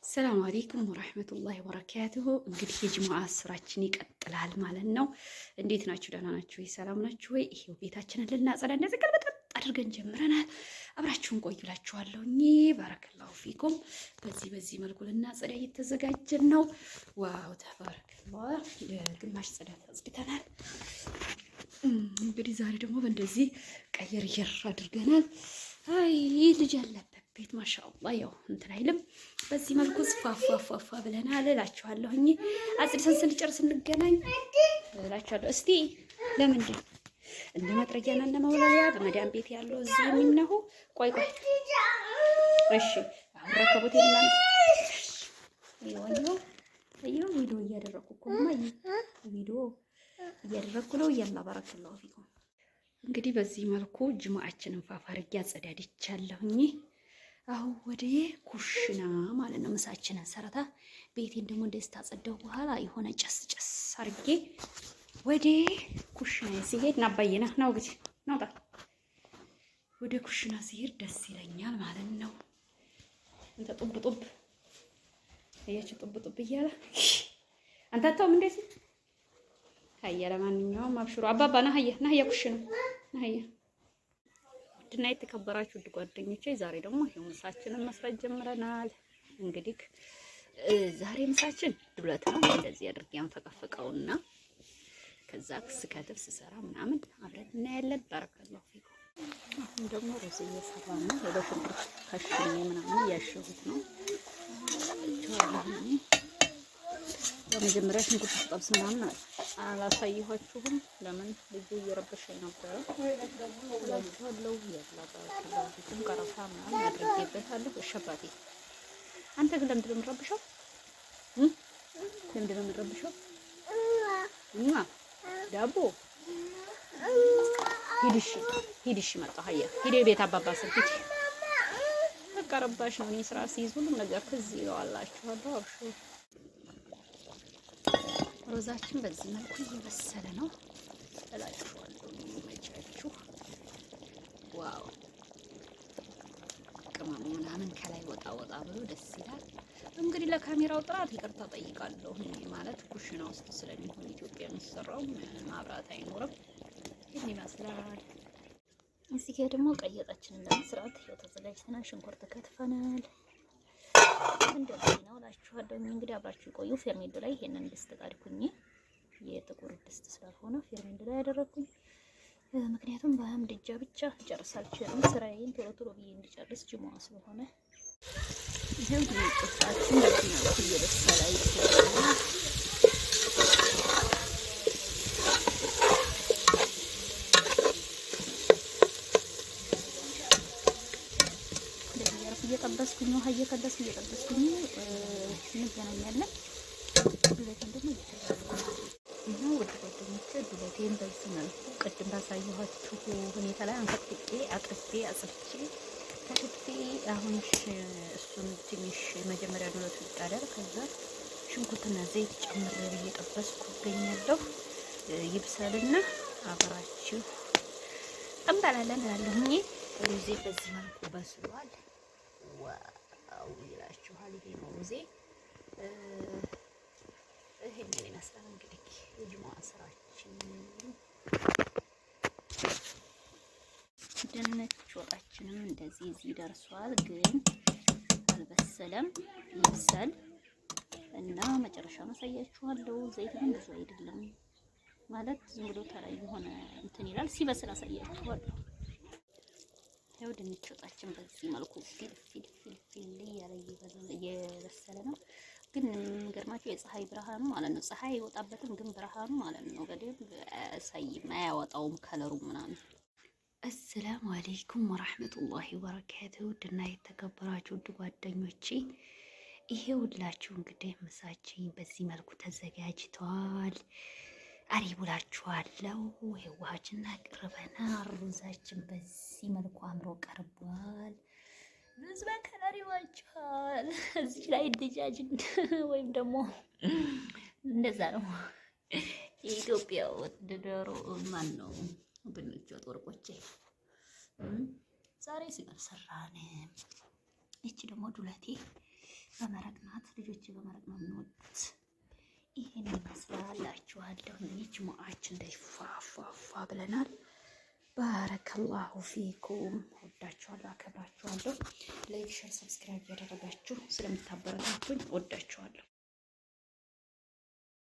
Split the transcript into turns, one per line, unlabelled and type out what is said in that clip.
ሰላም አለይኩም ወራህመቱላሂ ወበረካቱሁ። እንግዲህ የጅሙዓ ስራችን ይቀጥላል ማለት ነው። እንዴት ናችሁ? ደህና ናችሁ ወይ? ሰላም ናችሁ ወይ? ይሄው ቤታችንን ልናጸዳ እንደዚህ ቅልብጥ አድርገን ጀምረናል። አብራችሁን ቆይላችኋለሁ። ባረከላሁ ፊኩም። በዚህ መልኩ ልናጸዳ እየተዘጋጀን ነው። ዋው ተባረከላህ። የግማሽ ጽዳት አጽድተናል። እንግዲህ ዛሬ ደግሞ በእንደዚህ ቀየር አድርገናል። አይ ልጅ አለበት ቤት ማሻአላህ ያው እንትን አይልም። በዚህ መልኩ ፋፋፋፋ ብለናል እላችኋለሁኝ። አጽድተን ስንጨርስ እንገናኝ እላችኋለሁ። እስቲ ለምንድን እንደ መጥረጊያና እንደ መውለያ በመዳን ቤት ያለው እዚህ የሚነሁ ቆይ እሺ አሁን ረከቦቴ ልናነሳ ይኸው ቪዲዮ እያደረኩ እኮ ቪዲዮ እያደረኩ ነው። ያላ ባረከላሁ ፊኩም። እንግዲህ በዚህ መልኩ ጅሙዓችንን ፋፋርጌ አጸዳድቻለሁኝ። አሁን ወደ ኩሽና ማለት ነው ምሳችንን ሰርታ ቤቴን ደግሞ እንደዚህ ታጸዳው በኋላ የሆነ ጨስ አርጌ ወደ ኩሽና ሲሄድ ናባየና ነው ግጭ ናውጣ ወደ ኩሽና ሲሄድ ደስ ይለኛል ማለት ነው። እንተ ጡብ እያች ጡብ እያለ አንተ አታውም እንደዚህ ሀያ ለማንኛውም አብሽሩ አባባ ና ሀያ ኩሽና ና ሀያ ድና የተከበራችሁ ውድ ጓደኞቼ ዛሬ ደግሞ ይሄው ምሳችንን መስራት ጀምረናል። እንግዲህ ዛሬ ምሳችን ዱለት ነው። እንደዚህ አድርጌ አንፈቀፍቀውና ከዛ ስከትፍ ስሰራ ምናምን አብረን እናያለን። ባረከላሁ ፊኩም። አሁን ደግሞ ሩዝ እየሰራን ነው። በሽንኩርት ከሽኔ ምናምን እያሸሁት ነው። በመጀመሪያ ሽንኩርት ስጠብስ ምናምን አላሳየኋችሁም። ለምን ልጁ እየረበሸኝ ነበረ። ለምሳሌው ያላባችሁም ቀረፋ ምናምን አድርጌበታለሁ። እሸባቴ አንተ ግን ለምንድን ነው የምትረብሸው? ለምንድን ነው የምትረብሸው? ዳቦ ሂድሽ መጣሁ። ሀያ ሂድ ቤት አባባ ስር ሂድ። በቃ ረባሽ ነው። እኔ ስራ ሲይዝ ሁሉም ነገር ትዝ ይለዋላችኋለሁ። አብሽሩ። ሮዛችን በዚህ መልኩ እየበሰለ ነው እላችኋለሁ። የሚመቻችሁ ዋው ቅመሙ ምናምን ከላይ ወጣ ብሎ ደስ ይላል። እንግዲህ ለካሜራው ጥራት ይቅርታ ጠይቃለሁ። ማለት ኩሽና ውስጥ ስለሚሆን ኢትዮጵያ የሚሰራው ማብራት አይኖርም። ይህን ይመስላል። እዚህ ጋር ደግሞ ቀየጣችንን ለመስራት ተዘጋጅተናል። ሽንኩርት ከትፈናል። እንደዚህ ነው እላችኋለሁ። እንግዲህ አብራችሁ ቆዩ። ፌርሜንዶ ላይ ይሄንን ድስት ጣድኩኝ። የጥቁር ድስት ስላልሆነ ፌርሜንዶ ላይ ያደረኩኝ። ምክንያቱም በምድጃ ብቻ ጨርሳልችልም። ስራዬን ቶሎ ብዬ እንዲጨርስ ጅሙዓ ስለሆነ ይሄው ጥብሳችን በዚህ ነው እየበሰለ ይችላል። እየጠበስኩኝ ነው። እየጠበስኩኝ እንገናኛለን። ዱለቴን ደግሞ ይሄው ወደ ጓደኞቼ ዱለቴን በዚህ መልኩ ቅድም ባሳየኋችሁ ሁኔታ ላይ አንከትቄ አጥቤ አጽድቼ ከትፌ አሁን እሱን ትንሽ መጀመሪያ ዱለቱ ይጣዳል። ከዛ ሽንኩርትና ዘይት ጨምሬ እየጠበስኩ እገኛለሁ። ይብሰልና አብራችሁ እንበላለን እላለሁኝ። ሩዜ በዚህ መልኩ በስሏል። ዋው ይላችኋል። ይሄ ነው ሩዜ። ይሄንን ይመስላል እንግዲህ የጅሙዓ ስራችን። ድንች ወጣችንም እንደዚህ እዚህ ደርሷል፣ ግን አልበሰለም። ይብሰል እና መጨረሻውን አሳያችኋለሁ። ዘይትም ብዙ አይደለም ማለት ዝም ብሎ ተላይ የሆነ እንትን ይላል። ሲበስል አሳያችኋለሁ። ያው ድንች ወጣችን በዚህ መልኩ ፊል እያለ እየበሰለ ነው። ግን የሚገርማችሁ የፀሐይ ብርሃኑ ማለት ነው። ፀሐይ አይወጣበትም፣ ግን ብርሃኑ ማለት ነው በደንብ አያሳይም፣ አያወጣውም ከለሩ ምናምን። አሰላሙ አለይኩም ወራህመቱላሂ ወበረካቱሁ። ውድና የተከበራችሁ ውድ ጓደኞቼ ይሄ ሁላችሁ እንግዲህ ምሳችን በዚህ መልኩ ተዘጋጅቷል። አሪቡላችኋለሁ። ውሃችን አቅርበናል። ሩዛችን በዚህ መልኩ አምሮ ቀርቧል። ሩዝ በከለር ይዋጫል። እዚህ ላይ ድጃጅ ወይም ደግሞ እንደዛ ነው የኢትዮጵያ ወጥ ዶሮ ማን ነው ብንጭ ወርቆቼ ዛሬ ስጋ ሰራን። እቺ ደግሞ ዱለቴ በመረቅ ናት። ልጆቼ በመረቅ ነው የሚወዱት። ይሄን ይመስላላችኋለሁ። እንግዲህ ጅሙዓችን ላይ ፏፏፏ ብለናል። ባረከላሁ ፊኩም። ወዳችኋለሁ፣ አከብራችኋለሁ። ላይክ፣ ሼር፣ ሰብስክራይብ ያደረጋችሁ ስለምታበረታቱኝ ወዳችኋለሁ።